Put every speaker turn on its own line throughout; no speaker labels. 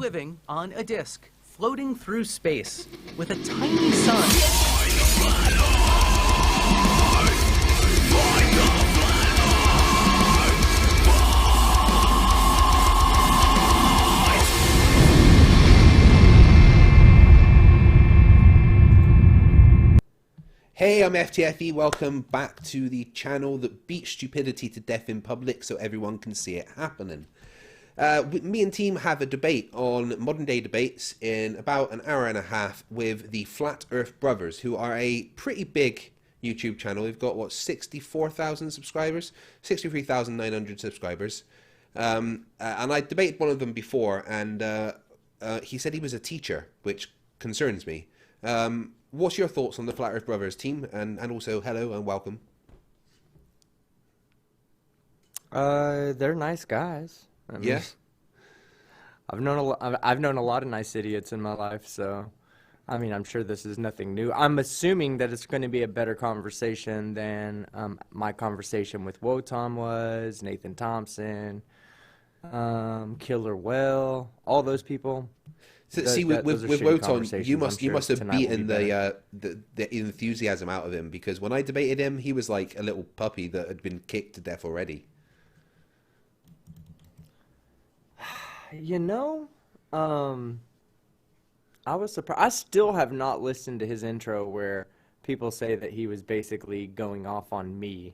living on a disk, floating through space, with a tiny sun.
Hey, I'm FTFE. Welcome back to the channel that beats stupidity to death in public so everyone can see it happening. Me and team have a debate on modern day debates in about an hour and a half with the Flat Earth Brothers, who are a pretty big YouTube channel. They've got, what, 64,000 subscribers? 63,900 subscribers. And I debated one of them before, and he said he was a teacher, which concerns me. What's your thoughts on the Flat Earth Brothers team, and also hello and welcome?
They're nice guys. I mean,
Yeah.
I've known a lot of nice idiots in my life, so I mean, I'm sure this is nothing new. I'm assuming that it's going to be a better conversation than my conversation with Wotan was, Nathan Thompson, Killer Well, all those people.
So, see, with Wotan, you must have beaten the enthusiasm out of him, because when I debated him, he was like a little puppy that had been kicked to death already.
You know, I was surprised. I still have not listened to his intro where people say that he was basically going off on me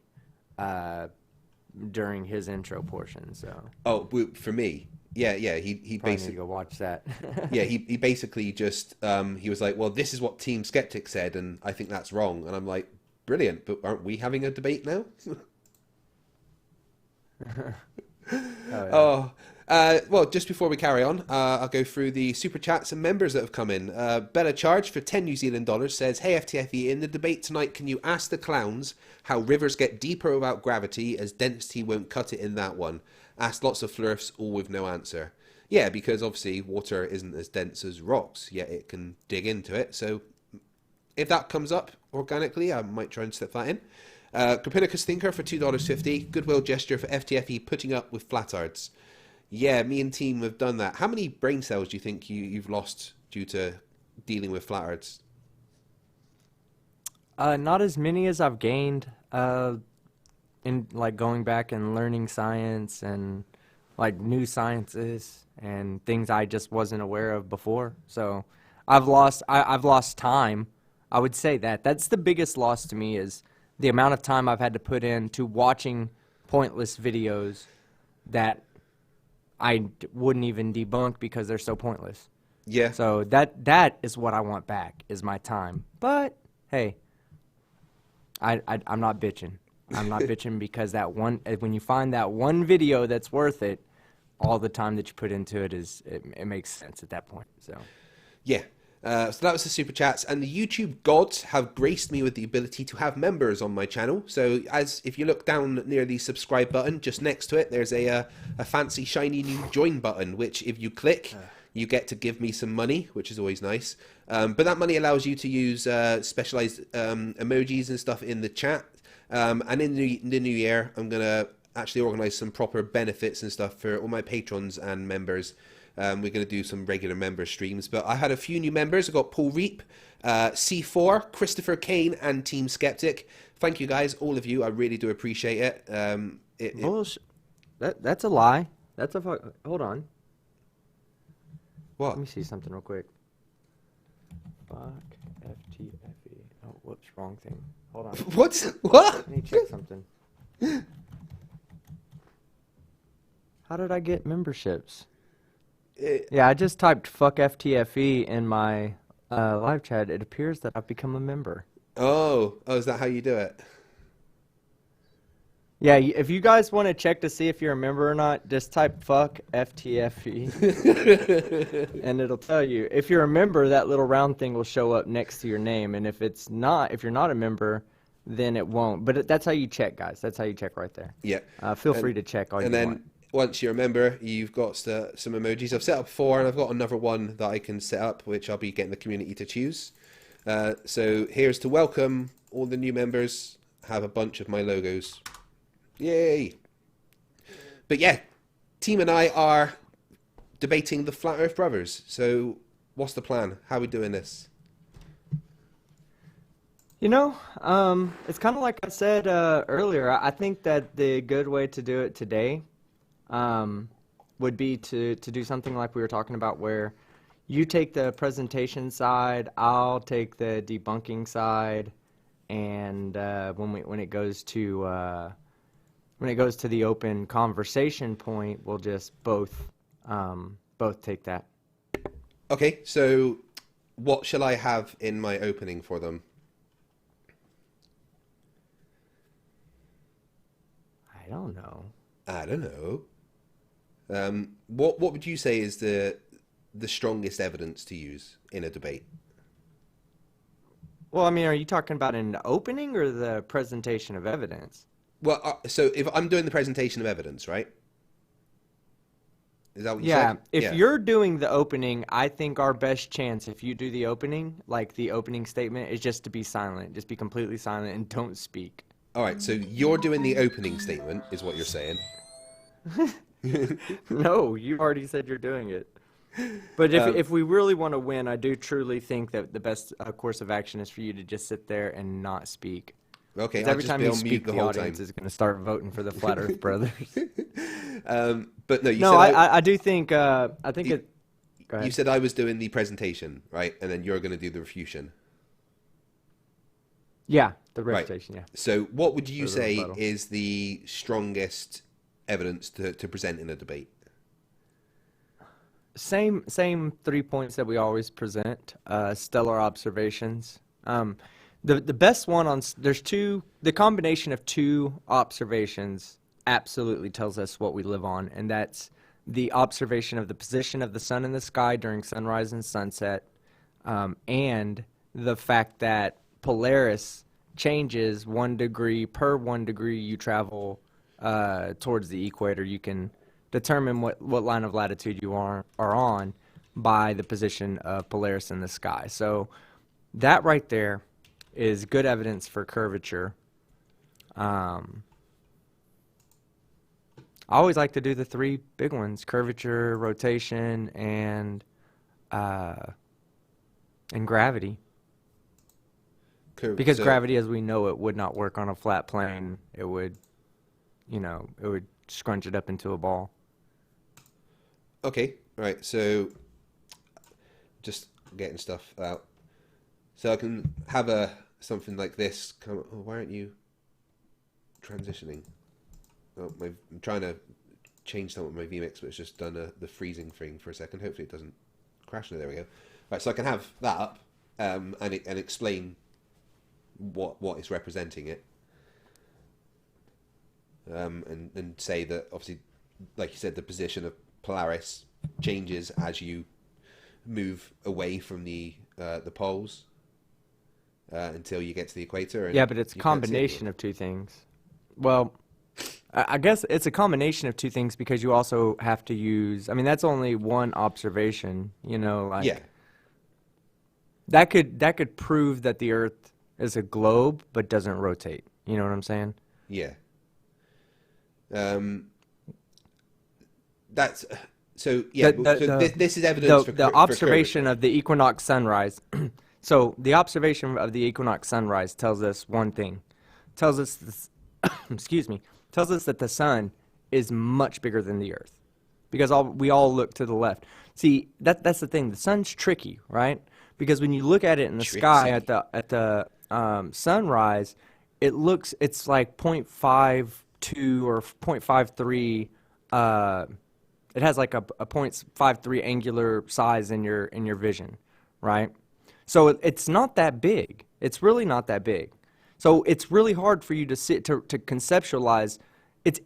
during his intro portion. So. Oh,
for me. Yeah, he basically
need to go watch that.
Yeah, he basically just he was like, well, this is what Team Skeptic said, and I think that's wrong. And I'm like, brilliant, but aren't we having a debate now? Well, just before we carry on, I'll go through the super chats and members that have come in. Bella Charge for 10 New Zealand dollars says, hey FTFE, in the debate tonight, can you ask the clowns how rivers get deeper without gravity, as density won't cut it in that one? Asked lots of Flerfs, all with no answer. Yeah, because obviously water isn't as dense as rocks, yet it can dig into it. So if that comes up organically, I might try and slip that in. Copernicus Thinker for $2.50. Goodwill gesture for FTFE putting up with flatards. Yeah, me and team have done that. How many brain cells do you think you've lost due to dealing with flatards?
Not as many as I've gained. In like going back and learning science and like new sciences and things I just wasn't aware of before. So I've lost time. I would say that's the biggest loss to me, is the amount of time I've had to put into watching pointless videos that I wouldn't even debunk because they're so pointless.
Yeah.
So that is what I want back, is my time. But hey, I'm not bitching. I'm not bitching, because when you find that one video that's worth it, all the time that you put into it it makes sense at that point. So
yeah. So that was the super chats, and the YouTube gods have graced me with the ability to have members on my channel. So if you look down near the subscribe button, just next to it, there's a fancy shiny new join button, which if you click, you get to give me some money, which is always nice. But that money allows you to use specialized emojis and stuff in the chat. And in the new year, I'm going to actually organize some proper benefits and stuff for all my patrons and members. We're going to do some regular member streams. But I had a few new members. I got Paul Reap, C4, Christopher Kane, and Team Skeptic. Thank you guys, all of you. I really do appreciate it.
Bullshit. That's a lie. That's a fuck. Hold on.
What?
Let me see something real quick. Fuck FTFE. Oh, whoops, wrong thing. Hold on.
What?
Let me check something. How did I get memberships? Yeah, I just typed fuck FTFE in my live chat. It appears that I've become a member.
Oh, is that how you do it?
Yeah, if you guys want to check to see if you're a member or not, just type fuck FTFE. And it'll tell you. If you're a member, that little round thing will show up next to your name. And if you're not a member, then it won't. But that's how you check, guys. That's how you check right there.
Yeah.
Feel free to check all you want. And then
once you're a member, you've got some emojis. I've set up 4, and I've got another one that I can set up, which I'll be getting the community to choose. So here's to welcome all the new members. Have a bunch of my logos. Yay! But yeah, Team and I are debating the Flat Earth brothers. So what's the plan? How are we doing this?
You know, it's kind of like I said earlier. I think that the good way to do it today would be to do something like we were talking about, where you take the presentation side, I'll take the debunking side, and when it goes to the open conversation point, we'll just both take that.
Okay, so what shall I have in my opening for them?
I don't know.
I don't know. What would you say is the strongest evidence to use in a debate?
Well, I mean, are you talking about an opening or the presentation of evidence?
Well, so if I'm doing the presentation of evidence, right? Is that what you said?
If you're doing the opening, I think our best chance, if you do the opening, like the opening statement, is just to be silent. Just be completely silent and don't speak.
All right, so you're doing the opening statement, is what you're saying.
No, you already said you're doing it. But if we really want to win, I do truly think that the best course of action is for you to just sit there and not speak.
Okay,
'Cause
I'll
every
just
time
be
you
on mute
speak,
the
the
whole
audience
time.
is going to start voting for the Flat Earth brothers.
But no, you
No,
said
I do think I think it. Go ahead.
you said I was doing the presentation, right? And then you're going to do the refutation.
Yeah, the
Right.
reputation. Yeah.
So what would you
Or the
say
rebuttal.
is the strongest evidence to present in a debate?
Same 3 points that we always present. Stellar observations. The best one there's two. The combination of two observations absolutely tells us what we live on, and that's the observation of the position of the sun in the sky during sunrise and sunset, and the fact that Polaris changes 1 degree per 1 degree you travel towards the equator. You can determine what line of latitude you are on by the position of Polaris in the sky. So that right there is good evidence for curvature. I always like to do the 3 big ones: curvature, rotation, and gravity. Because gravity, as we know it, would not work on a flat plane. It would, it would scrunch it up into a ball.
Okay, right. So just getting stuff out. So I can have something like this. Why aren't you transitioning? Oh, I'm trying to change some of my vMix, but it's just done the freezing thing for a second. Hopefully it doesn't crash. No, there we go. Right, so I can have that up and explain what is representing it, and say that obviously, like you said, the position of Polaris changes as you move away from the poles until you get to the equator. And
Yeah, but it's a
you can't see it
combination of two things. Well, I guess it's a combination of two things because you also have to use. I mean, that's only one observation. Like
yeah,
that could prove that the Earth is a globe but doesn't rotate. You know what I'm saying?
yeah. That's so. Yeah, this is evidence for
the
for
observation
curvature.
of the equinox sunrise. So the observation of the equinox sunrise tells us one thing. Tells us this, excuse me. Tells us that the sun is much bigger than the Earth, because we all look to the left. See, that's the thing. The sun's tricky, right? Because when you look at it in the sky at the sunrise, it's like 0.52 or 0.53. It has like a 0.53 angular size in your vision, right? So it's not that big. It's really not that big. So it's really hard for you to conceptualize.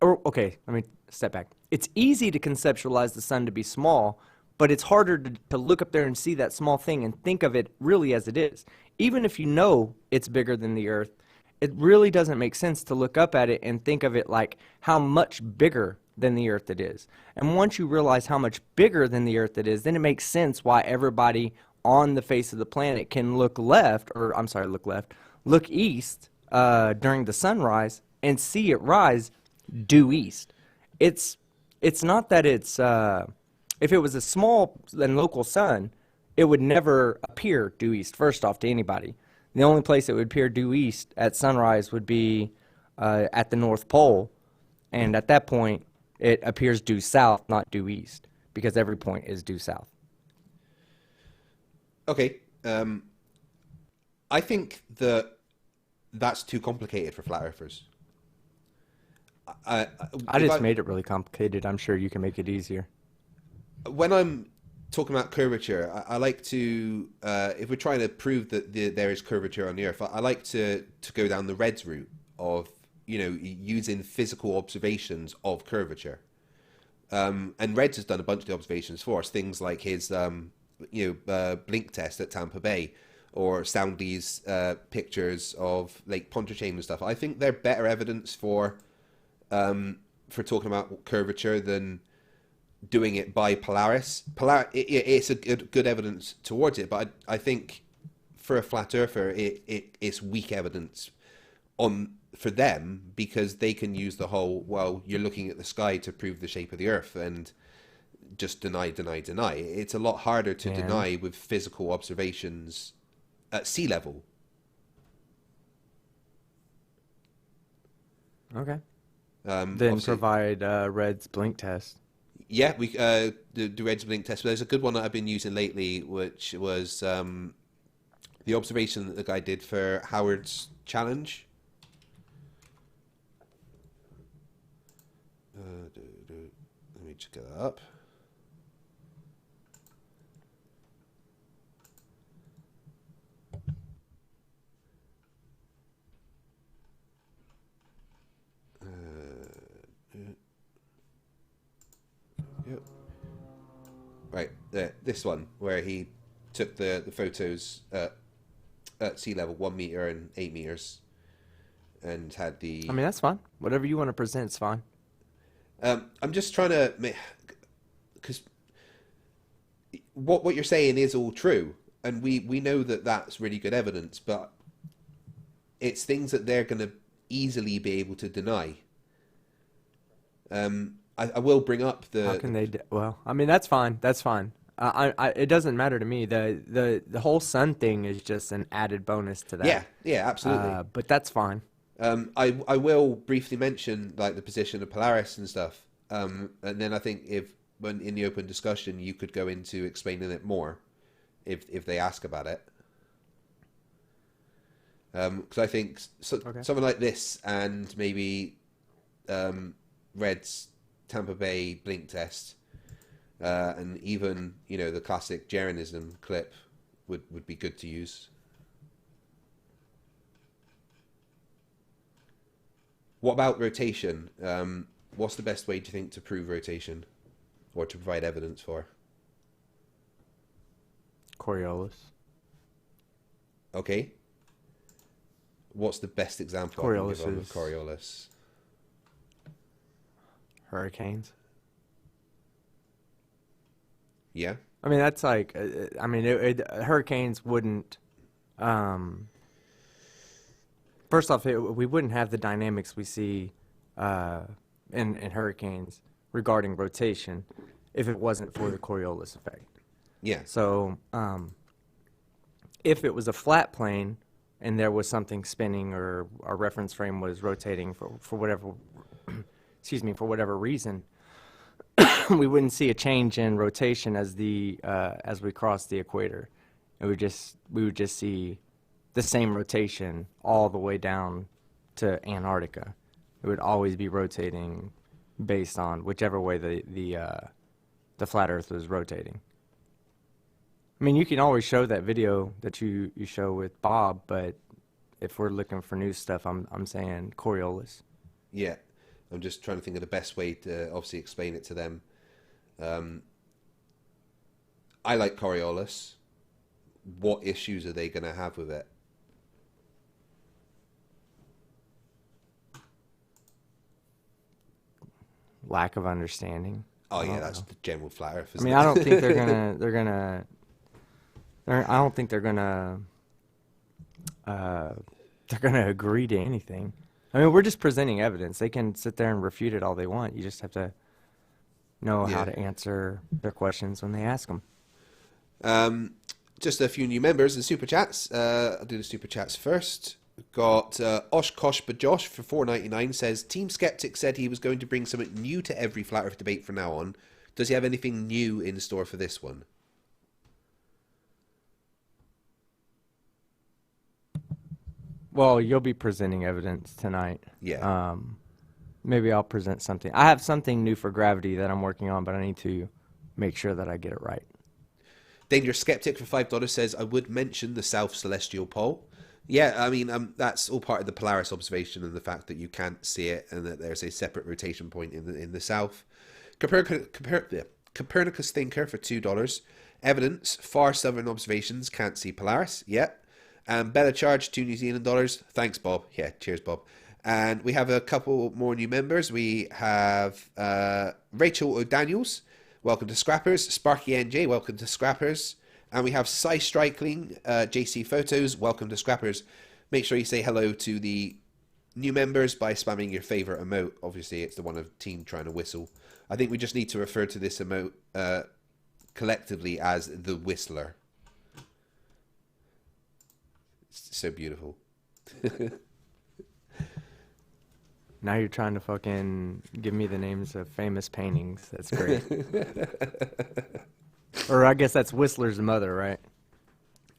Okay, let me step back. It's easy to conceptualize the sun to be small, but it's harder to look up there and see that small thing and think of it really as it is. Even if you know it's bigger than the Earth, it really doesn't make sense to look up at it and think of it like how much bigger than the Earth it is. And once you realize how much bigger than the Earth it is, then it makes sense why everybody on the face of the planet can look east during the sunrise and see it rise due east. It's not that it's if it was a small and local sun, it would never appear due east, first off, to anybody. The only place it would appear due east at sunrise would be at the North Pole, and at that point, it appears due south, not due east, because every point is due south.
Okay. I think that's too complicated for flat earthers.
I just made it really complicated. I'm sure you can make it easier.
When I'm talking about curvature, I like to, if we're trying to prove that there is curvature on the Earth, I like to go down the Reds route of, using physical observations of curvature. And Reds has done a bunch of the observations for us, things like his, blink test at Tampa Bay, or Soundly's pictures of Lake Pontchartrain and stuff. I think they're better evidence for talking about curvature than doing it by Polaris. It's a good evidence towards it, but I think for a flat earther, it's weak evidence for them, because they can use the whole, well, you're looking at the sky to prove the shape of the Earth, and just deny. It's a lot harder to deny with physical observations at sea level.
Okay. Then provide Red's blink test.
Yeah, we the Red's blink test. There's a good one that I've been using lately, which was the observation that the guy did for Howard's challenge. Let me just get that up. Yep. Right, this one where he took the photos at sea level, 1 meter and 8 meters, and had the.
I mean, that's fine. Whatever you want to present is fine.
I'm just trying to, because what you're saying is all true, and we know that that's really good evidence, but it's things that they're going to easily be able to deny. I will bring up the.
How can they? Well, I mean, that's fine. That's fine. It doesn't matter to me. The whole sun thing is just an added bonus to that.
Yeah, absolutely.
But that's fine.
I will briefly mention like the position of Polaris and stuff, and then I think when in the open discussion you could go into explaining it more, if they ask about it. Because I think something like this, and maybe Red's Tampa Bay blink test, and even the classic Jeranism clip would be good to use. What about rotation? What's the best way, do you think, to prove rotation, or to provide evidence for?
Coriolis.
Okay. What's the best example
Coriolis
of Coriolis?
Hurricanes.
Yeah.
I mean, that's like. I mean, hurricanes wouldn't. First off, we wouldn't have the dynamics we see in hurricanes regarding rotation if it wasn't for the Coriolis effect.
Yeah.
So, if it was a flat plane and there was something spinning, or our reference frame was rotating for whatever, excuse me, for whatever reason, we wouldn't see a change in rotation as we cross the equator. We would just see the same rotation all the way down to Antarctica. It would always be rotating based on whichever way the flat Earth was rotating. I mean, you can always show that video that you show with Bob, but if we're looking for new stuff, I'm saying Coriolis.
Yeah, I'm just trying to think of the best way to obviously explain it to them. I like Coriolis. What issues are they going to have with it?
Lack of understanding.
Oh yeah, that's the general flat Earth.
I mean, I don't think they're gonna. I don't think they're gonna agree to anything. I mean, we're just presenting evidence. They can sit there and refute it all they want. You just have to know how
Yeah.
to answer their questions when they ask them.
Just a few new members in Super Chats. I'll do the Super Chats first. We've got Oshkosh Bajosh for $4.99 says, Team Skeptic said he was going to bring something new to every Flat Earth debate from now on. Does he have anything new in store for this one?
Well, you'll be presenting evidence tonight.
Yeah.
Maybe I'll present something. I have something new for gravity that I'm working on, but I need to make sure that I get it right.
Dangerous Skeptic for $5 says, I would mention the South Celestial Pole. Yeah, I mean, that's all part of the Polaris observation and the fact that you can't see it and that there's a separate rotation point in the south. Copernicus Thinker for $2. Evidence, far southern observations, can't see Polaris. Yeah. And Bella Charge, $2 New Zealand dollars. Thanks, Bob. Yeah, cheers, Bob. And we have a couple more new members. We have Rachel O'Daniels. Welcome to Scrappers. Sparky NJ, welcome to Scrappers. And we have Cy Strikling, JC Photos, welcome to Scrappers. Make sure you say hello to the new members by spamming your favourite emote. Obviously, it's the one of Team trying to whistle. I think we just need to refer to this emote collectively as the Whistler. It's so beautiful.
Now you're trying to fucking give me the names of famous paintings. That's great. Or I guess that's Whistler's mother, right?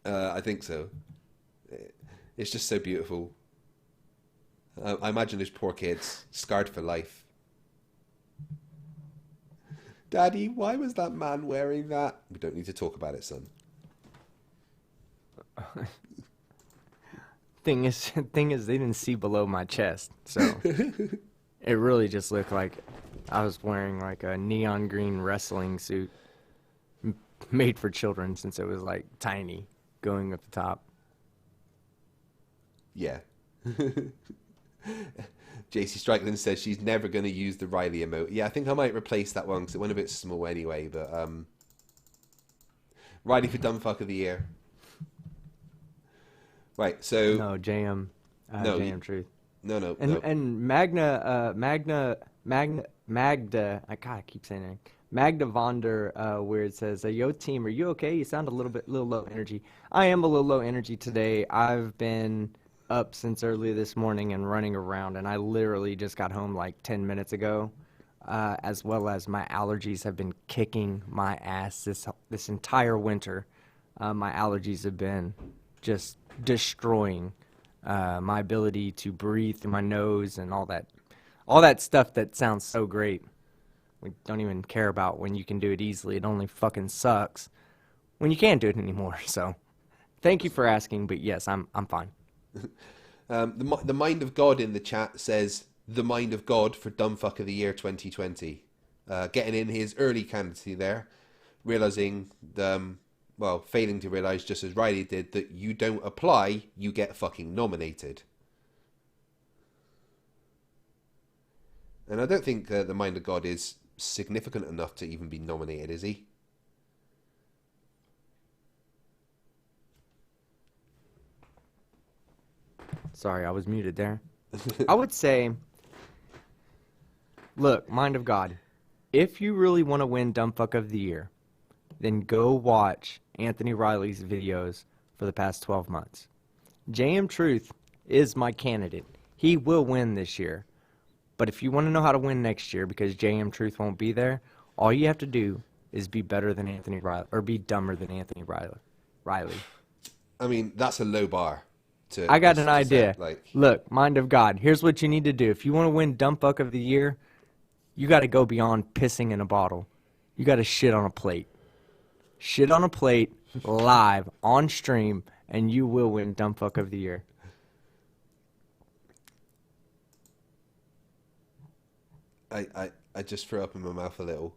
I think so. It's just so beautiful. I imagine those poor kids scarred for life. Daddy, why was that man wearing that? We don't need to talk about it, son.
Thing is, they didn't see below my chest, so it really just looked like I was wearing like a neon green wrestling suit made for children, since it was like tiny going at the top.
Yeah. JC Strickland says she's never going to use the Riley emote. Yeah, I think I might replace that one because it went a bit small anyway. But Riley for Dumbfuck of the Year. Right, so
No, JM,
No,
JM Truth.
no.
And Magda, I keep saying it. Magda Vonder, where it says, yo team, are you okay? You sound a little low energy. I am a little low energy today. I've been up since early this morning and running around, and I literally just got home like 10 minutes ago, as well as my allergies have been kicking my ass this entire winter. My allergies have been just destroying my ability to breathe through my nose and all that stuff that sounds so great. We don't even care about when you can do it easily. It only fucking sucks when you can't do it anymore. So thank you for asking, but yes, I'm fine.
The Mind of God in the chat says the Mind of God for Dumbfuck of the Year 2020. Getting in his early candidacy there, realizing failing to realize, just as Riley did, that you don't apply, you get fucking nominated. And I don't think the Mind of God is significant enough to even be nominated, is he?
Sorry, I was muted there. I would say, look, Mind of God, if you really want to win Dumbfuck of the Year, then go watch Anthony Riley's videos for the past 12 months. JM Truth is my candidate. He will win this year. But if you want to know how to win next year, because JM Truth won't be there, all you have to do is be better than Anthony Riley, or be dumber than Anthony Riley.
I mean, that's a low bar.
I got an idea.
Like,
look, Mind of God, here's what you need to do. If you want to win Dumbfuck of the Year, you got to go beyond pissing in a bottle. You got to shit on a plate. Shit on a plate, live, on stream, and you will win Dumbfuck of the Year.
I just threw up in my mouth a little.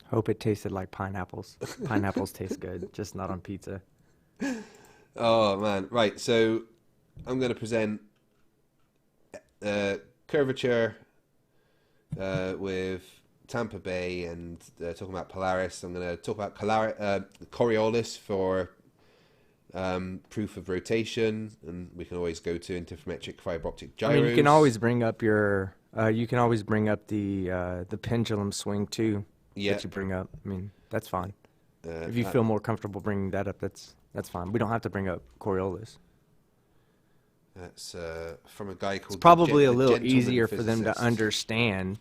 Hope it tasted like pineapples. Pineapples taste good, just not on pizza.
Oh, man. Right, so I'm going to present curvature with Tampa Bay and talking about Polaris. I'm going to talk about Coriolis for proof of rotation, and we can always go to interferometric fiber optic
I
gyros.
mean, you can always bring up your, the pendulum swing too.
Yeah.
That you bring up. I mean, that's fine.
Uh,
If you feel more comfortable bringing that up, that's fine. We don't have to bring up Coriolis.
That's from a guy called.
It's probably a
The
little
Gentleman
easier for them to
Physicist.
understand.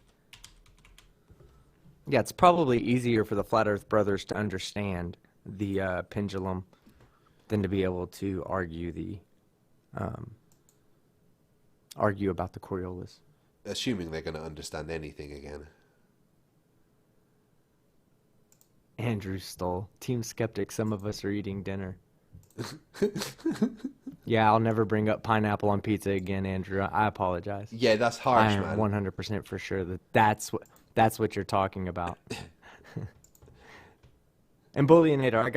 Yeah, it's probably easier for the Flat Earth brothers to understand the pendulum than to be able to argue about the Coriolis.
Assuming they're going to understand anything again.
Andrew stole. Team Skeptic, some of us are eating dinner. Yeah, I'll never bring up pineapple on pizza again, Andrew. I apologize.
Yeah, that's
I
harsh,
am
man.
100% for sure that's what you're talking about. And Bullionator, I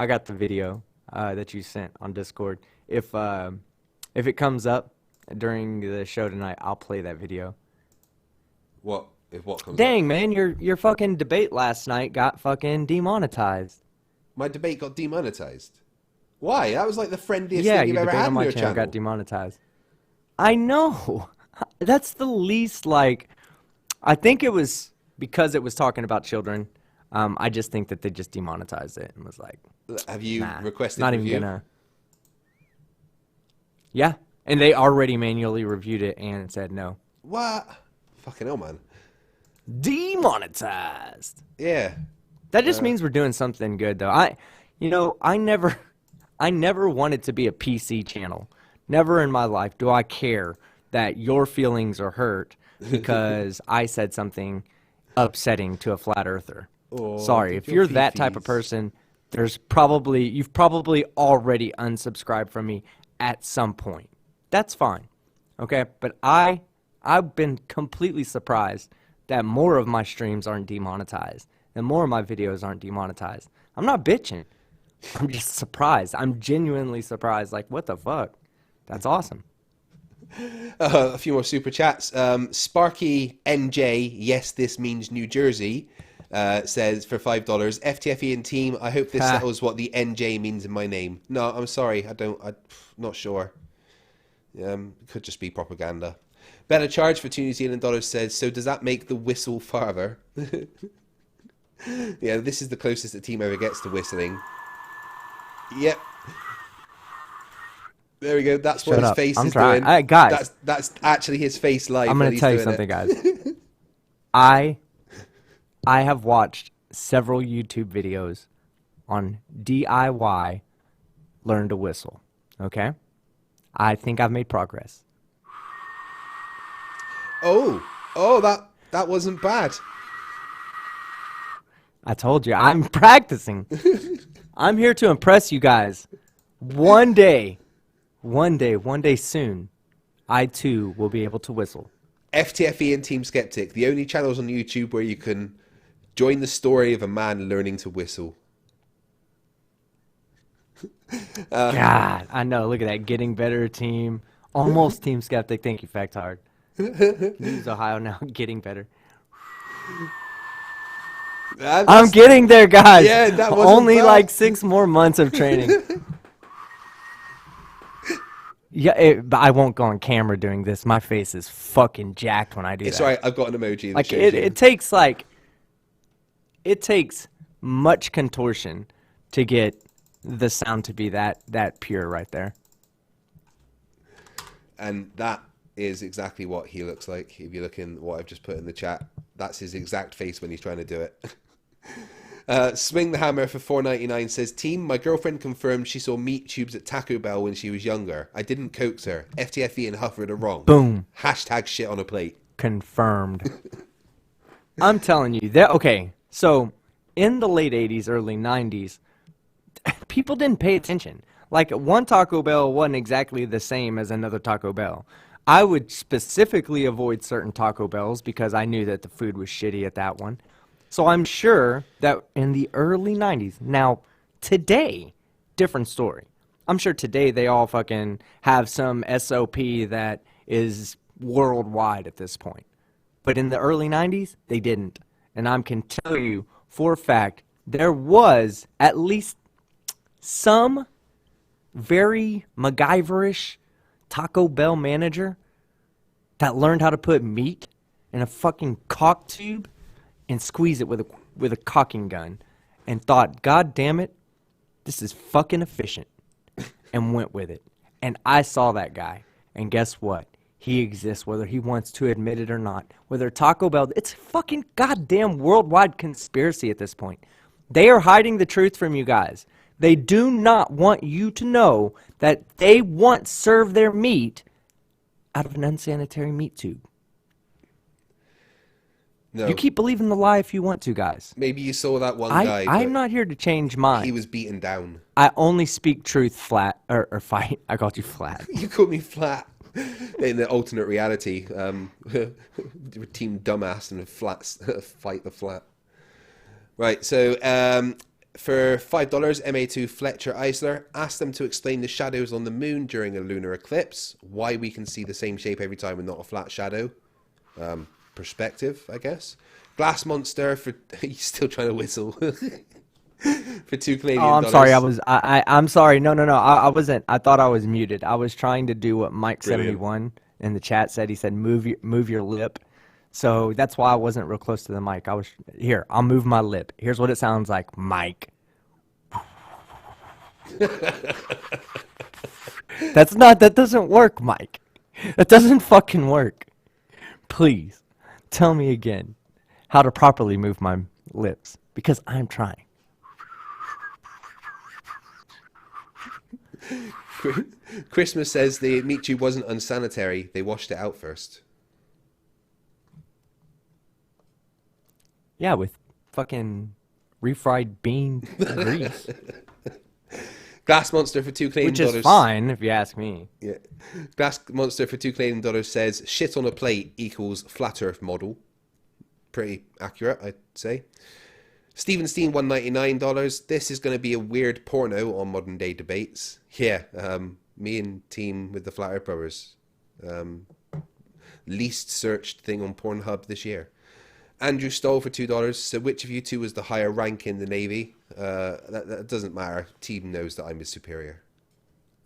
got the video that you sent on Discord. If it comes up during the show tonight, I'll play that video.
What if what comes?
Dang,
Up?
man, your fucking debate last night got fucking demonetized.
My debate got demonetized. Why? That was like the friendliest
Yeah,
thing you've
your
ever
debate
had
on
on
my
your
channel
channel.
got demonetized. I know. That's the least, like, I think it was because it was talking about children. I just think that they just demonetized it and was like,
Have you
nah,
requested
not
review?
even gonna. Yeah, and they already manually reviewed it and said no.
What? Fucking hell, man.
Demonetized.
Yeah.
That just means we're doing something good, though. I never wanted to be a PC channel. Never in my life do I care that your feelings are hurt because I said something upsetting to a flat earther.
Oh,
Sorry, if
your
you're that type of
fifis.
person, you've probably already unsubscribed from me at some point. That's fine, okay? But I've been completely surprised that more of my streams aren't demonetized and more of my videos aren't demonetized. I'm not bitching. I'm just surprised. I'm genuinely surprised. Like, what the fuck? That's awesome.
A few more super chats. Sparky NJ, yes, this means New Jersey, says for $5, FTFE and team, I hope this
Ha.
settles what the NJ means in my name. No, I'm sorry, I'm not sure. Could just be propaganda. Better charge for $2 New Zealand dollars says, so does that make the whistle farther? Yeah, this is the closest the team ever gets to whistling. Yep. There we go. That's what
Shut
his
up.
face
I'm
is
trying.
doing.
Guys.
That's actually his face live.
I'm
going
gonna
to
tell you something, guys. I have watched several YouTube videos on DIY learn to whistle. Okay? I think I've made progress.
Oh, that wasn't bad.
I told you, I'm practicing. I'm here to impress you guys. One day soon, I too will be able to whistle.
FTFE and Team Skeptic, the only channels on YouTube where you can join the story of a man learning to whistle.
God, I know. Look at that. Getting better team. Almost Team Skeptic. Thank you, Facthard. News Ohio now. Getting better. I'm getting there, guys.
Yeah, that wasn't
Only
bad.
like 6 more months of training. Yeah, but I won't go on camera doing this. My face is fucking jacked when I do
It's
that.
alright, I've got an emoji that
Like
shows you.
it takes much contortion to get the sound to be that pure right there.
And that is exactly what he looks like. If you look in what I've just put in the chat, that's his exact face when he's trying to do it. Swing the Hammer for $4.99 says, team, my girlfriend confirmed she saw meat tubes at Taco Bell when she was younger. I didn't coax her. FTFE and Hufford are wrong.
Boom.
Hashtag shit on a plate.
Confirmed. I'm telling you that. Okay, so in the late 80s, early 90s, people didn't pay attention. Like, one Taco Bell wasn't exactly the same as another Taco Bell. I would specifically avoid certain Taco Bells because I knew that the food was shitty at that one. So I'm sure that in the early 90s, now today, different story. I'm sure today they all fucking have some SOP that is worldwide at this point. But in the early 90s, they didn't. And I can tell you for a fact, there was at least some very MacGyverish Taco Bell manager that learned how to put meat in a fucking cock tube and squeeze it with a cocking gun and thought, God damn it, this is fucking efficient, and went with it. And I saw that guy, and guess what? He exists, whether he wants to admit it or not. Whether Taco Bell, it's a fucking goddamn worldwide conspiracy at this point. They are hiding the truth from you guys. They do not want you to know that they once served their meat out of an unsanitary meat tube.
No.
You keep believing the lie if you want to, guys.
Maybe you saw that one guy.
I'm not here to change mine.
He was beaten down.
I only speak truth flat, or fight. I called you flat.
You called me flat. In the alternate reality, team dumbass and flats fight the flat. Right, so for $5, MA2 Fletcher Eisler asked them to explain the shadows on the moon during a lunar eclipse, why we can see the same shape every time and not a flat shadow. Perspective, I guess. Glass Monster for he's still trying to whistle. For $2 Canadian.
Oh, I'm sorry. I'm sorry. No. I wasn't. I thought I was muted. I was trying to do what Mike71 in the chat said. He said, move your lip. So that's why I wasn't real close to the mic. Here, I'll move my lip. Here's what it sounds like, Mike. That doesn't work, Mike. That doesn't fucking work. Please, tell me again how to properly move my lips, because I'm trying.
Christmas says the meat tube wasn't unsanitary. They washed it out first.
Yeah, with fucking refried bean grease.
Glass Monster for $2 Canadian.
Which is fine, if you ask me.
Yeah. Glass Monster for $2 Canadian says shit on a plate equals flat earth model. Pretty accurate, I'd say. Steven Steen, $199. This is going to be a weird porno on modern day debates. Yeah, me and team with the Flat Earth Brothers. Least searched thing on Pornhub this year. Andrew Stoll for $2. So which of you two was the higher rank in the Navy? That doesn't matter. Team knows that I'm his superior.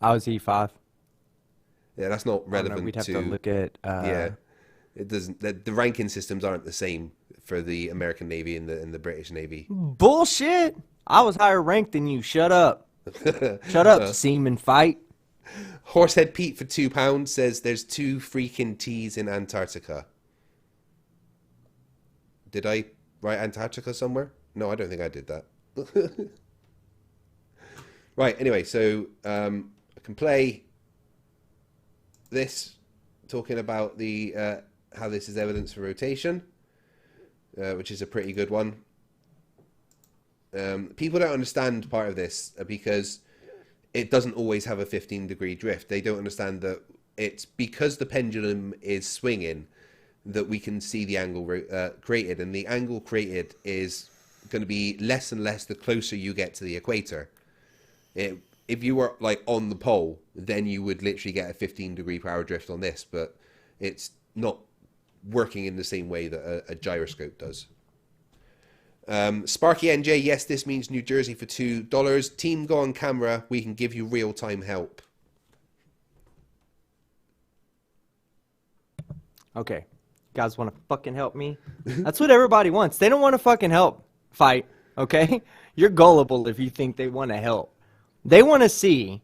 I was E5.
Yeah, that's not relevant.
We'd have to look at.
Yeah, it doesn't. The ranking systems aren't the same for the American Navy and the British Navy.
Bullshit! I was higher ranked than you. Shut up. Shut up, seaman fight.
Horsehead Pete for £2 says there's 2 freaking T's in Antarctica. Did I write Antarctica somewhere? No, I don't think I did that. Right, anyway, so I can play this, talking about the how this is evidence for rotation, which is a pretty good one. People don't understand part of this because it doesn't always have a 15-degree drift. They don't understand that it's because the pendulum is swinging that we can see the angle created, and the angle created is going to be less and less the closer you get to the equator. If you were like on the pole, then you would literally get a 15-degree power drift on this, but it's not working in the same way that a gyroscope does. Sparky NJ, yes, this means New Jersey for $2. Team, go on camera. We can give you real-time help.
Okay. You guys want to fucking help me? That's what everybody wants. They don't want to fucking help fight, okay? You're gullible if you think they want to help. They want to see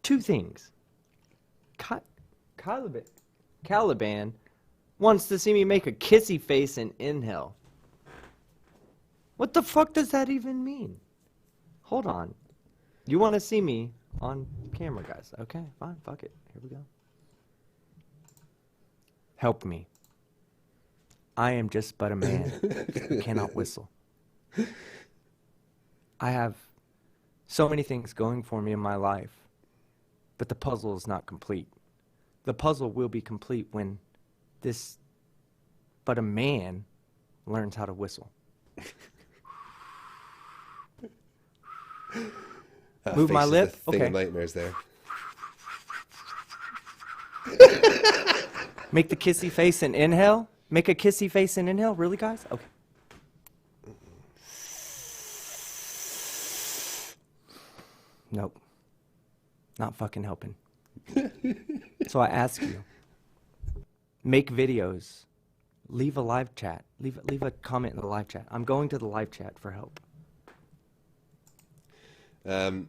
2 things. Caliban wants to see me make a kissy face and inhale. What the fuck does that even mean? Hold on. You want to see me on camera, guys. Okay, fine. Fuck it. Here we go. Help me. I am just but a man who cannot whistle. I have so many things going for me in my life, but the puzzle is not complete. The puzzle will be complete when this but a man learns how to whistle. Move my lip.
Thing
okay.
of nightmares there.
Make the kissy face and inhale. Make a kissy face and inhale. Really, guys? Okay. Nope. Not fucking helping. So I ask you, make videos. Leave a live chat. Leave a comment in the live chat. I'm going to the live chat for help.
Bo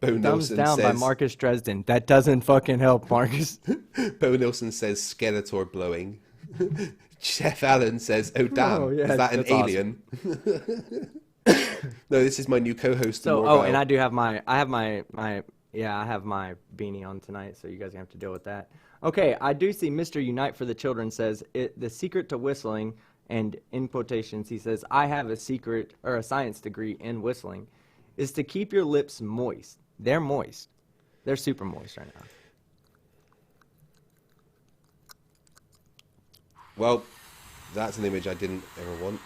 Thumbs
Nelson
down by
says,
Marcus Dresden. That doesn't fucking help, Marcus.
Bo Nelson says Skeletor blowing. Chef Allen says, "Oh damn,
Oh, yeah,
is that an
that's awesome.
alien?" No, this is my new co-host.
So,
Morgile.
and I do have I have my beanie on tonight, so you guys have to deal with that. Okay, I do see Mr. Unite for the Children says, the secret to whistling, and in quotations, he says, I have a secret, or a science degree in whistling, is to keep your lips moist. They're moist. They're super moist right now.
Well, that's an image I didn't ever want.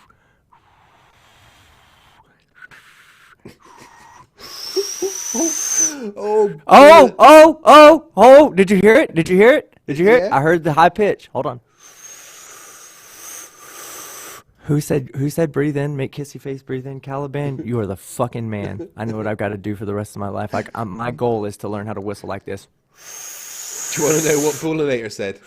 Oh, did you hear it? Did you hear it? Did you hear it?
Yeah.
I heard the high pitch. Hold on. Who said breathe in, make kissy face, breathe in? Caliban, you are the fucking man. I know what I've got to do for the rest of my life. My goal is to learn how to whistle like this.
Do you want to know what Pollinator said?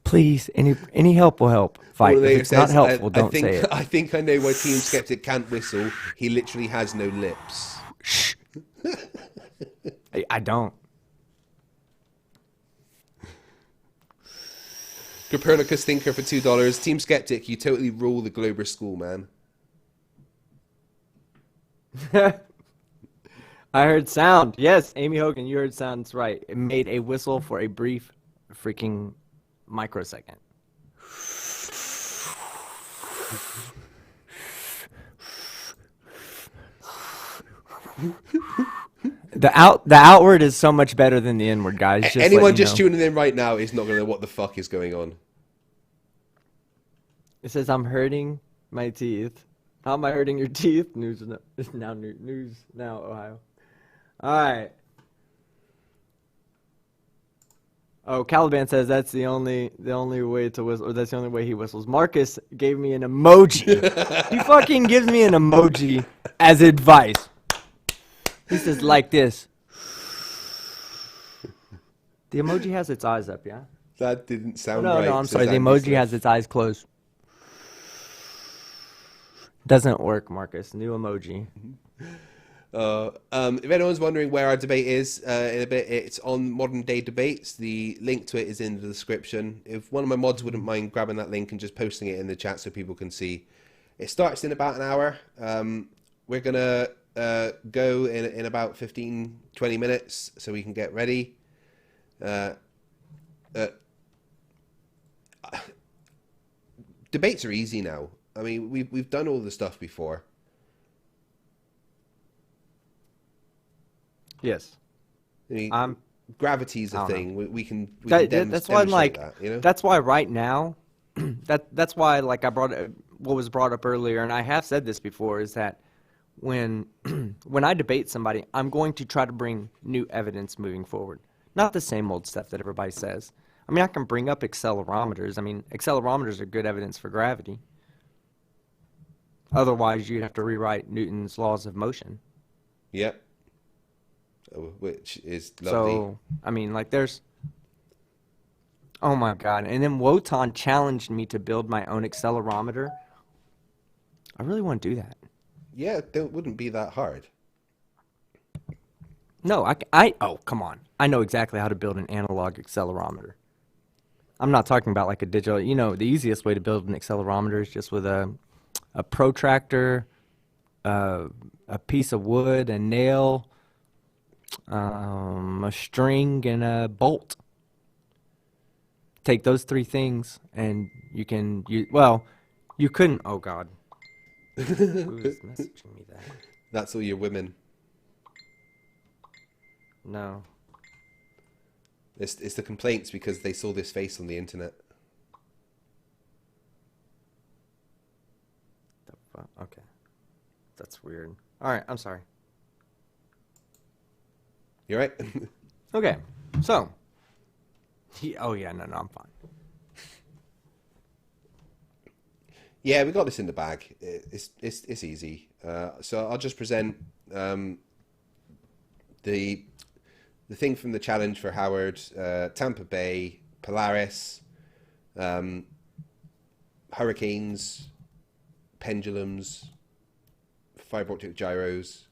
Please, any help will help. Fight. If
Pollinator
it's not
says,
helpful, don't
think,
say it.
I think I know why Team Skeptic can't whistle. He literally has no lips.
Shh. I don't.
Copernicus Thinker for $2. Team Skeptic, you totally rule the Glober School, man.
I heard sound. Yes, Amy Hogan, you heard sound. That's right. It made a whistle for a brief freaking microsecond. The outward is so much better than the inward, guys. Just
Anyone just tuning in right now is not going to know what the fuck is going on.
It says, I'm hurting my teeth. How am I hurting your teeth? News now, Ohio. All right. Oh, Caliban says that's the only way to whistle, or that's the only way he whistles. Marcus gave me an emoji. He fucking gives me an emoji as advice. He says like this. The emoji has its eyes up, yeah?
That didn't sound
No,
right.
I'm
says
sorry. The
Andy
emoji
Smith.
has its eyes closed. Doesn't work, Marcus. New emoji.
If anyone's wondering where our debate is, in a bit, it's on Modern Day Debates. The link to it is in the description. If one of my mods wouldn't mind grabbing that link and just posting it in the chat so people can see. It starts in about an hour. We're going to go in about 15, 20 minutes so we can get ready. Debates are easy now. I mean, we've done all the stuff before.
Yes.
I mean, gravity's a thing. We can
that's why I'm like,
that, you know?
that's why right now, that's why like I brought what was brought up earlier, and I have said this before, is that when I debate somebody, I'm going to try to bring new evidence moving forward, not the same old stuff that everybody says. I mean, I can bring up accelerometers. I mean, accelerometers are good evidence for gravity. Otherwise, you'd have to rewrite Newton's laws of motion.
Yep. Which is lovely.
So, I mean, like there's... Oh my god. And then Wotan challenged me to build my own accelerometer. I really want to do that.
Yeah, it wouldn't be that hard.
No, oh, come on. I know exactly how to build an analog accelerometer. I'm not talking about like a digital... You know, the easiest way to build an accelerometer is just with a protractor, a piece of wood, a nail... a string and a bolt. Take those three things and you can you couldn't. Oh god. Who's messaging me that?
That's all your women.
No.
It's the complaints because they saw this face on the internet.
Okay. That's weird. Alright, I'm sorry.
You right?
Okay, so. Oh yeah, no, I'm fine.
Yeah, we got this in the bag. It's easy. So I'll just present the thing from the challenge for Howard, Tampa Bay, Polaris, hurricanes, pendulums, fiber optic gyros,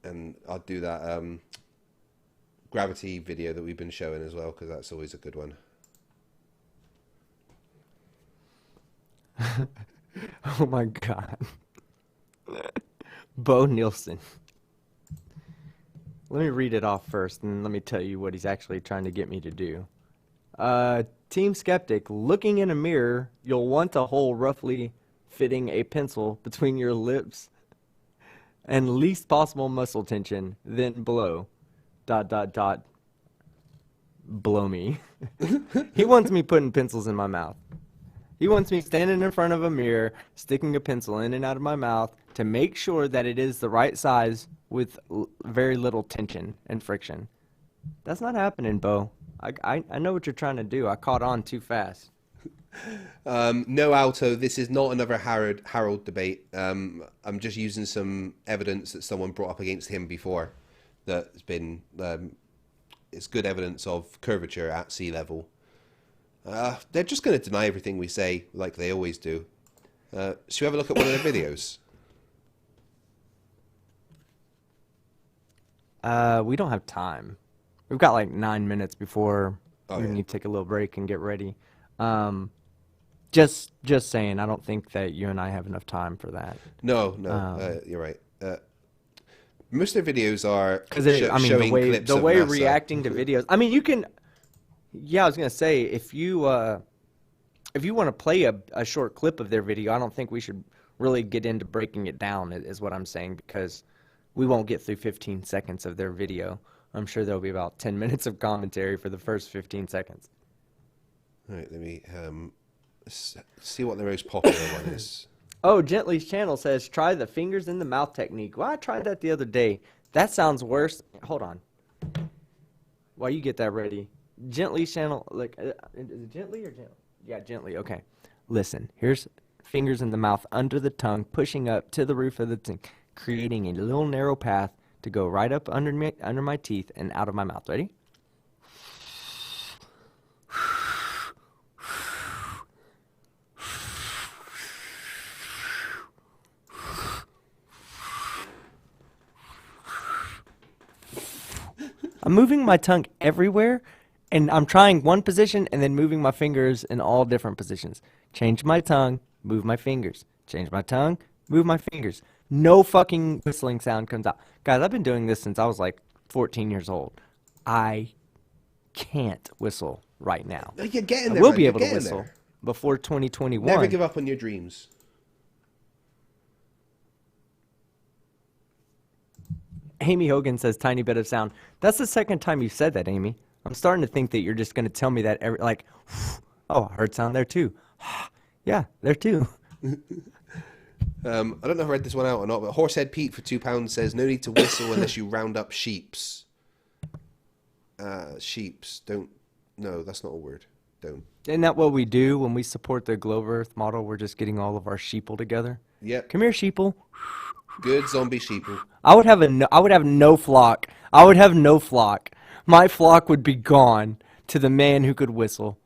and I'll do that gravity video that we've been showing as well, because that's always a good one.
Oh my god. Bo Nielsen. Let me read it off first, and let me tell you what he's actually trying to get me to do. Team Skeptic, looking in a mirror, you'll want a hole roughly fitting a pencil between your lips and least possible muscle tension, then blow. ... Blow me. He wants me putting pencils in my mouth. He wants me standing in front of a mirror, sticking a pencil in and out of my mouth to make sure that it is the right size with very little tension and friction. That's not happening, Bo. I know what you're trying to do. I caught on too fast.
No, Alto, this is not another Harold debate. I'm just using some evidence that someone brought up against him before that's been... it's good evidence of curvature at sea level. They're just going to deny everything we say, like they always do. Should we have a look at one of their videos?
We don't have time. We've got like 9 minutes before we
yeah.
need to take a little break and get ready. Just saying, I don't think that you and I have enough time for that.
No, you're right. Most of their videos are
showing
clips
the
of
way
NASA.
reacting to videos. I mean, you can. Yeah, I was gonna say if you want to play a short clip of their video, I don't think we should really get into breaking it down. Is what I'm saying, because we won't get through 15 seconds of their video. I'm sure there'll be about 10 minutes of commentary for the first 15 seconds.
All right, let me see what the most popular one is.
Oh, Gently's channel says, try the fingers in the mouth technique. Well, I tried that the other day. That sounds worse. Hold on. While you get that ready. Gently's channel, like, is it Gently or Gently? Yeah, Gently, okay. Listen, here's fingers in the mouth under the tongue, pushing up to the roof of the tongue, creating a little narrow path to go right up under my teeth and out of my mouth. Ready? I'm moving my tongue everywhere, and I'm trying one position and then moving my fingers in all different positions. Change my tongue, move my fingers. Change my tongue, move my fingers. No fucking whistling sound comes out. Guys, I've been doing this since I was like 14 years old. I can't whistle right now.
You're getting
I
there,
will
man.
be
You're
able to
getting
whistle
there.
before 2021.
Never give up on your dreams.
Amy Hogan says, tiny bit of sound. That's the second time you said that, Amy. I'm starting to think that you're just going to tell me that like, oh, I heard sound there too. Yeah, there too.
I don't know if I read this one out or not, but Horsehead Pete for £2 says, no need to whistle unless you round up sheeps. Sheeps. Don't. No, that's not a word. Don't.
Isn't that what we do when we support the Globe Earth model? We're just getting all of our sheeple together.
Yep.
Come here, sheeple.
Good zombie sheeple.
I would have no flock. I would have no flock. My flock would be gone to the man who could whistle.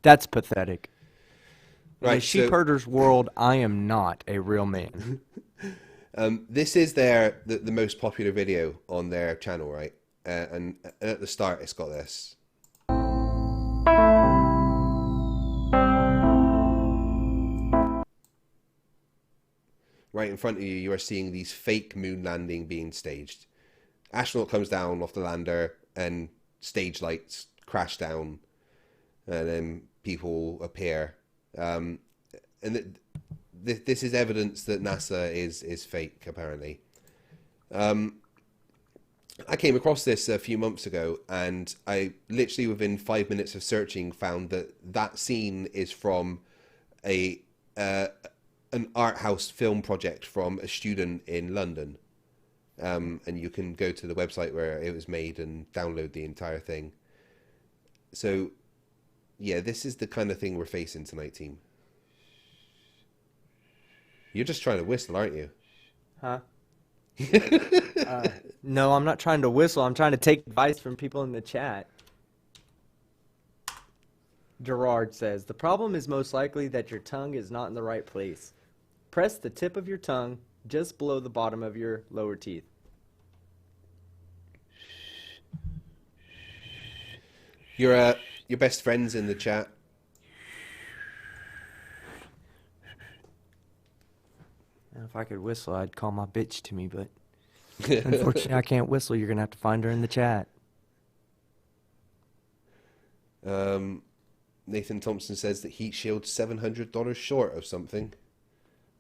That's pathetic. In
Right,
the sheep herder's world, I am not a real man.
This is the most popular video on their channel, right? And at the start, it's got this. Right in front of you, you are seeing these fake moon landing being staged. Astronaut comes down off the lander and stage lights crash down, and then people appear. And this is evidence that NASA is fake, apparently. I came across this a few months ago, and I literally within 5 minutes of searching found that scene is from an art house film project from a student in London. And you can go to the website where it was made and download the entire thing. So Yeah, this is the kind of thing we're facing tonight, team. You're just trying to whistle, aren't you?
Huh? No, I'm not trying to whistle. I'm trying to take advice from people in the chat. Gerard says, the problem is most likely that your tongue is not in the right place. Press the tip of your tongue just below the bottom of your lower teeth.
Your best friend's in the chat.
If I could whistle, I'd call my bitch to me, but unfortunately I can't whistle. You're going to have to find her in the chat.
Nathan Thompson says that Heat Shield's $700 short of something.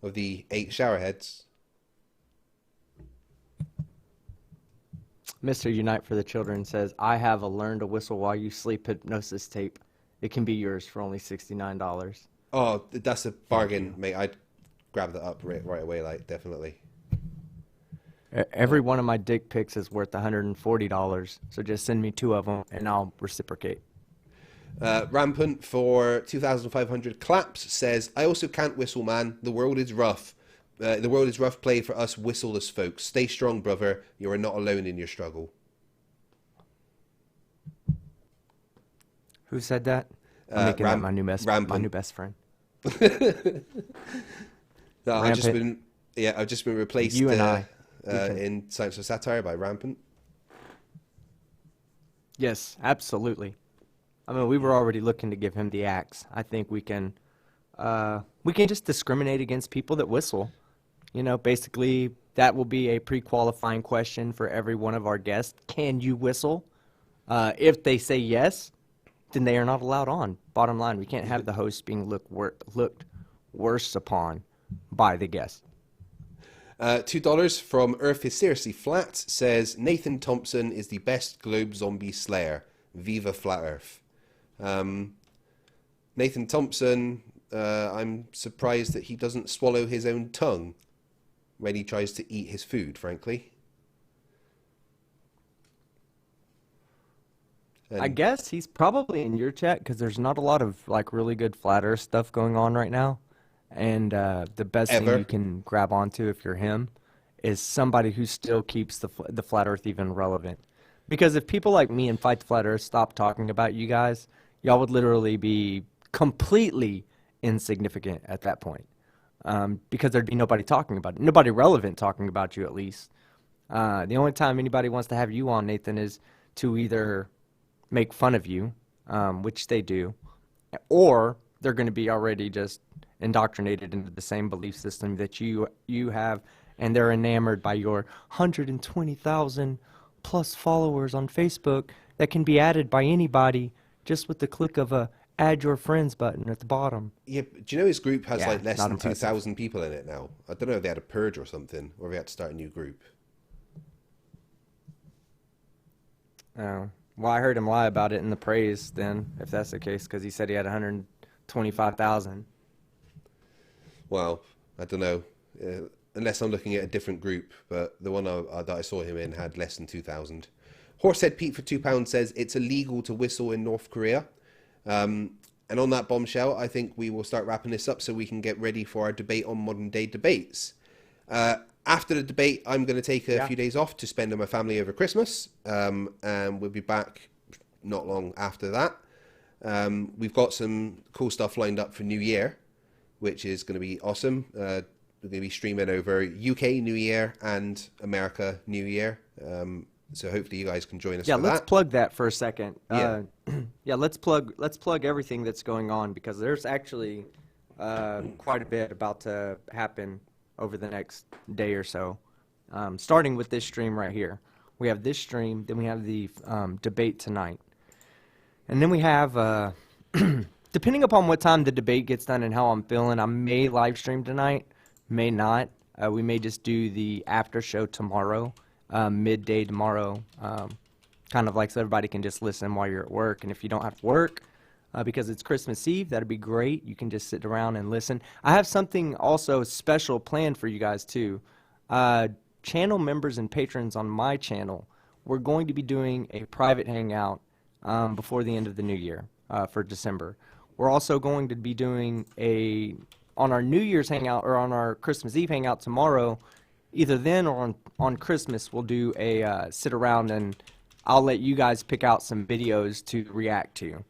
Of the 8 shower heads.
Mr. Unite for the Children says, I have a Learn to Whistle While You Sleep hypnosis tape. It can be yours for only $69.
Oh, that's a bargain, mate. I'd grab that up right away, like, definitely.
Every one of my dick pics is worth $140, so just send me 2 of them, and I'll reciprocate.
Rampant for 2,500 claps says, I also can't whistle, man. The world is rough. The world is rough play for us whistleless folks. Stay strong, brother. You are not alone in your struggle.
Who said that? I'm making that my new best friend.
No, I've just been replaced
You and I.
In Science of Satire by Rampant.
Yes, absolutely. I mean, we were already looking to give him the axe. I think we can just discriminate against people that whistle. You know, basically, that will be a pre-qualifying question for every one of our guests. Can you whistle? If they say yes, then they are not allowed on. Bottom line, we can't have the host being looked worse upon by the guest.
$2 from Earth is Seriously Flat says, Nathan Thompson is the best globe zombie slayer. Viva Flat Earth. Nathan Thompson, I'm surprised that he doesn't swallow his own tongue when he tries to eat his food, frankly.
I guess he's probably in your chat because there's not a lot of like really good flat earth stuff going on right now. And the best thing you can grab onto if you're him is somebody who still keeps the flat earth even relevant. Because if people like me and Fight the Flat Earth stop talking about you guys, y'all would literally be completely insignificant at that point. Because there'd be nobody talking about it. Nobody relevant talking about you, at least. The only time anybody wants to have you on, Nathan, is to either make fun of you, which they do, or they're going to be already just indoctrinated into the same belief system that you have, and they're enamored by your 120,000 plus followers on Facebook that can be added by anybody just with the click of a add your friends button at the bottom.
Yeah, do you know his group has like less than
impressive.
2,000 people in it now? I don't know if they had a purge or something, or if they had to start a new group.
Oh, well, I heard him lie about it in the praise then, if that's the case, because he said he had 125,000.
Well, I don't know. Unless I'm looking at a different group, but the one that I saw him in had less than 2,000. Horsehead Pete for £2 says it's illegal to whistle in North Korea. And on that bombshell, I think we will start wrapping this up so we can get ready for our debate on modern day debates. After the debate, I'm going to take a few days off to spend with my family over Christmas. And we'll be back not long after that. We've got some cool stuff lined up for New Year, which is going to be awesome. We're going to be streaming over UK New Year and America New Year. So hopefully you guys can join us for that.
Yeah, let's plug that for a second.
Yeah.
Let's plug everything that's going on, because there's actually quite a bit about to happen over the next day or so. Starting with this stream right here. We have this stream, then we have the debate tonight. And then we have, depending upon what time the debate gets done and how I'm feeling, I may live stream tonight, may not. We may just do the after show tomorrow, midday tomorrow, kind of like so everybody can just listen while you're at work. And if you don't have to work, because it's Christmas Eve, that'd be great. You can just sit around and listen. I have something also special planned for you guys too. Channel members and patrons on my channel, we're going to be doing a private hangout before the end of the new year. for December. We're also going to be doing on our New Year's hangout or on our Christmas Eve hangout tomorrow, either then or on Christmas, we'll do a sit around and I'll let you guys pick out some videos to react to.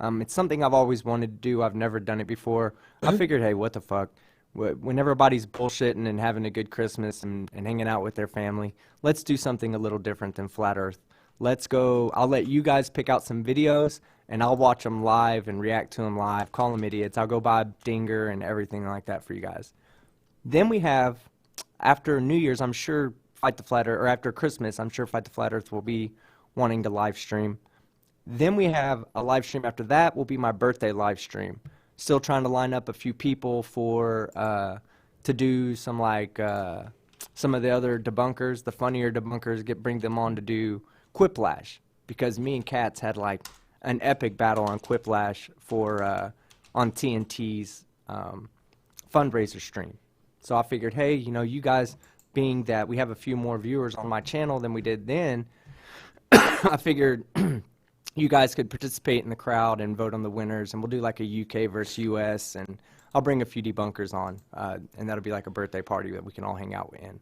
It's something I've always wanted to do. I've never done it before. I figured, hey, what the fuck? When everybody's bullshitting and having a good Christmas and hanging out with their family, let's do something a little different than Flat Earth. Let's go. I'll let you guys pick out some videos, and I'll watch them live and react to them live, call them idiots. I'll go buy Dinger and everything like that for you guys. Then we have, after New Year's, I'm sure Fight the Flat Earth, or after Christmas, I'm sure Fight the Flat Earth will be wanting to live stream. Then we have a live stream after that will be my birthday live stream. Still trying to line up a few people for to do some some of the other debunkers, the funnier debunkers, bring them on to do Quiplash, because me and Katz had like an epic battle on Quiplash for on TNT's fundraiser stream. So I figured, hey, you guys, being that we have a few more viewers on my channel than we did then, I figured you guys could participate in the crowd and vote on the winners, and we'll do like a UK versus US, and I'll bring a few debunkers on, and that'll be like a birthday party that we can all hang out in.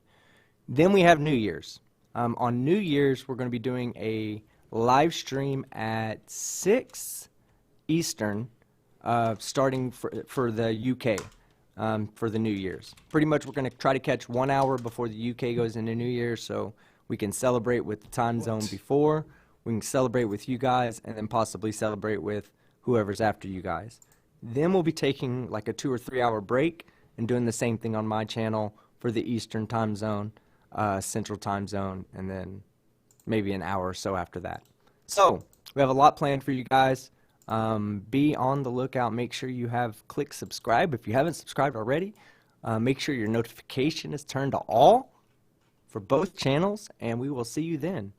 Then we have New Year's. On New Year's, we're going to be doing a live stream at 6 Eastern, starting for the UK, for the New Year's. Pretty much we're going to try to catch 1 hour before the UK goes into New Year's, so we can celebrate with the time zone before. We can celebrate with you guys, and then possibly celebrate with whoever's after you guys. Then we'll be taking like a 2 or 3 hour break and doing the same thing on my channel for the Eastern time zone, Central time zone, and then maybe an hour or so after that. So we have a lot planned for you guys. Be on the lookout. Make sure you have clicked subscribe if you haven't subscribed already. Make sure your notification is turned to all for both channels, and we will see you then.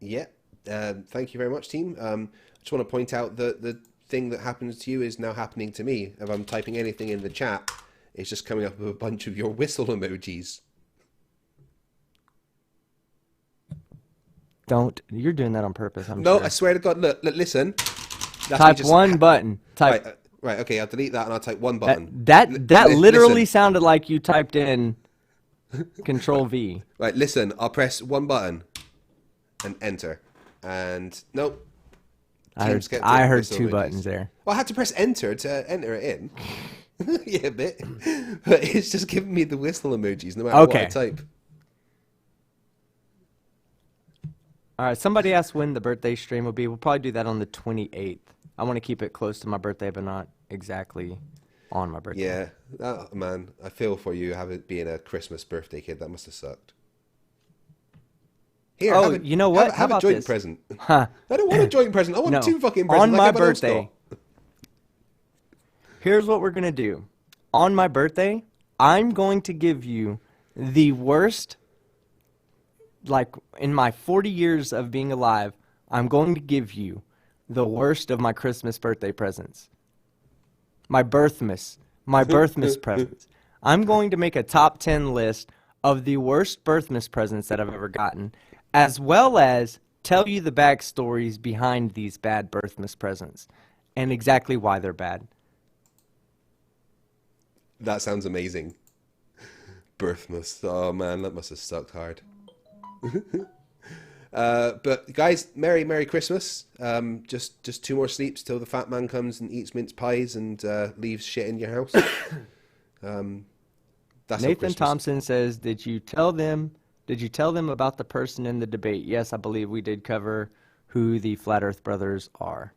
Yeah. Thank you very much, team. I just want to point out that the thing that happens to you is now happening to me. If I'm typing anything in the chat, it's just coming up with a bunch of your whistle emojis.
You're doing that on purpose, I'm
No,
sure.
I swear to God, look listen.
Type one button. Type.
Right, okay, I'll delete that and I'll type one button.
That literally
listen.
sounded like you typed in Control V.
Right, listen, I'll press one button and enter. And nope.
I heard two buttons there.
Well, I had to press enter to enter it in. Yeah, a bit. But it's just giving me the whistle emojis no matter what I type.
All right, somebody asked when the birthday stream will be. We'll probably do that on the 28th. I want to keep it close to my birthday, but not exactly on my birthday.
Yeah, oh, man, I feel for you being a Christmas birthday kid. That must have sucked. Here,
you know what?
Have
How
a joint
about this?
present.
Huh.
I don't want a joint present. I want
No.
2 fucking presents.
On
like
my
everyone else
birthday,
got.
here's what we're going to do. On my birthday, I'm going to give you the worst, like in my 40 years of being alive, I'm going to give you the worst of my Christmas birthday presents. My birthmas presents. I'm going to make a top 10 list of the worst birthmas presents that I've ever gotten, as well as tell you the backstories behind these bad birthmas presents and exactly why they're bad.
That sounds amazing. Birthmas. Oh man, that must have sucked hard. But guys, Merry Christmas. Just 2 more sleeps till the fat man comes and eats mince pies and leaves shit in your house. That's
Nathan Thompson says, Did you tell them about the person in the debate? Yes, I believe we did cover who the Flat Earth Brothers are.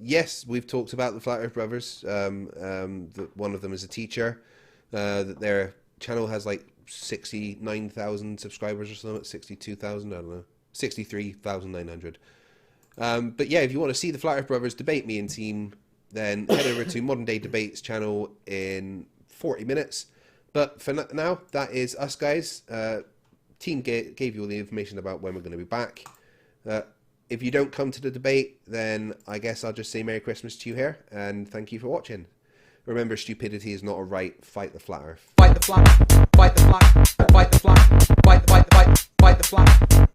Yes, we've talked about the Flat Earth Brothers. One of them is a teacher. That their channel has like 69,000 subscribers or something, 62,000, I don't know, 63,900. But yeah, if you want to see the Flat Earth Brothers debate me and team, then head over to Modern Day Debates channel in 40 minutes. But for now, that is us, guys. Team gave you all the information about when we're going to be back. If you don't come to the debate, then I guess I'll just say Merry Christmas to you here, and thank you for watching. Remember, stupidity is not a right. Fight the Flat Earth.
Fight the flat, fight the flat, fight the flat, fight the flat.